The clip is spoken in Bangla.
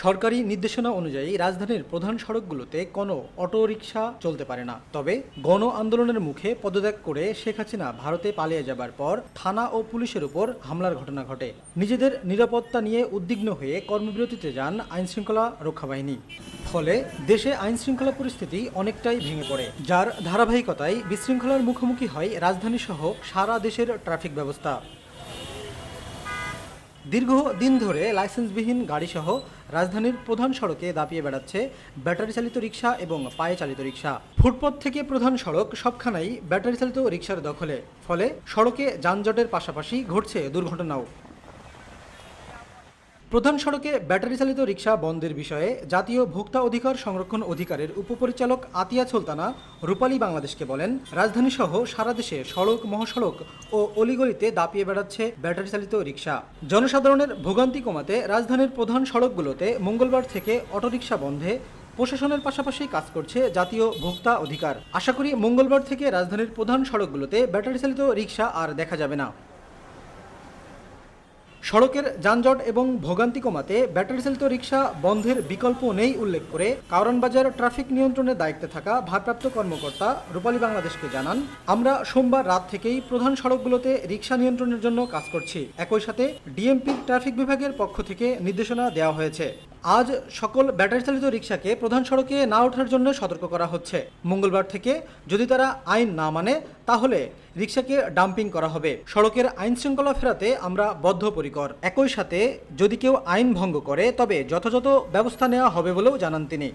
সরকারি নির্দেশনা অনুযায়ী রাজধানীর প্রধান সড়কগুলোতে কোনো অটোরিকশা চলতে পারে না। তবে গণ আন্দোলনের মুখে পদত্যাগ করে শেখ হাসিনা ভারতে পালিয়ে যাবার পর থানা ও পুলিশের উপর হামলার ঘটনা ঘটে। নিজেদের নিরাপত্তা নিয়ে উদ্বিগ্ন হয়ে কর্মবিরতিতে যান আইনশৃঙ্খলা রক্ষা বাহিনী। ফলে দেশে আইনশৃঙ্খলা পরিস্থিতি অনেকটাই ভেঙে পড়ে, যার ধারাবাহিকতায় বিশৃঙ্খলার মুখোমুখি হয় রাজধানী সহ সারা দেশের ট্রাফিক ব্যবস্থা। দীর্ঘদিন ধরে লাইসেন্সবিহীন গাড়িসহ রাজধানীর প্রধান সড়কে দাপিয়ে বেড়াচ্ছে ব্যাটারি চালিত রিকশা এবং পায়ে চালিত রিকশা। ফুটপথ থেকে প্রধান সড়ক সবখানেই ব্যাটারি চালিত রিকশার দখলে। ফলে সড়কে যানজটের পাশাপাশি ঘটছে দুর্ঘটনাও। প্রধান সড়কে ব্যাটারি চালিত রিকশা বন্ধের বিষয়ে জাতীয় ভোক্তা অধিকার সংরক্ষণ অধিকারের উপপরিচালক আতিয়া সুলতানা রূপালী বাংলাদেশকে বলেন, রাজধানী সহ সারা দেশে সড়ক, মহাসড়ক ও অলিগলিতে দাপিয়ে বেড়াচ্ছে ব্যাটারি চালিত রিকশা। জনসাধারণের ভোগান্তি কমাতে রাজধানীর প্রধান সড়কগুলোতে মঙ্গলবার থেকে অটোরিকশা বন্ধে প্রশাসনের পাশাপাশি কাজ করছে জাতীয় ভোক্তা অধিকার। আশা করি মঙ্গলবার থেকে রাজধানীর প্রধান সড়কগুলোতে ব্যাটারি চালিত রিকশা আর দেখা যাবে না। সড়কের যানজট এবং ভোগান্তি কমাতে ব্যাটারি চালিত রিকশা বন্ধের বিকল্প নেই উল্লেখ করে কারওয়ানবাজার ট্রাফিক নিয়ন্ত্রণের দায়িত্বে থাকা ভারপ্রাপ্ত কর্মকর্তা রূপালী বাংলাদেশকে জানান, আমরা সোমবার রাত থেকেই প্রধান সড়কগুলোতে রিকশা নিয়ন্ত্রণের জন্য কাজ করছি। একই সাথে ডিএমপির ট্রাফিক বিভাগের পক্ষ থেকে নির্দেশনা দেওয়া হয়েছে। আজ সকল ব্যাটারি চালিত রিকশাকে প্রধান সড়কে না ওঠার জন্য সতর্ক করা হচ্ছে। মঙ্গলবার থেকে যদি তারা আইন না মানে তাহলে রিকশাকে ডাম্পিং করা হবে। সড়কের আইন শৃঙ্খলা ফেরাতে আমরা বদ্ধপরিকর। একই সাথে যদি কেউ আইন ভঙ্গ করে তবে যথাযথ ব্যবস্থা নেওয়া হবে বলেও জানান তিনি।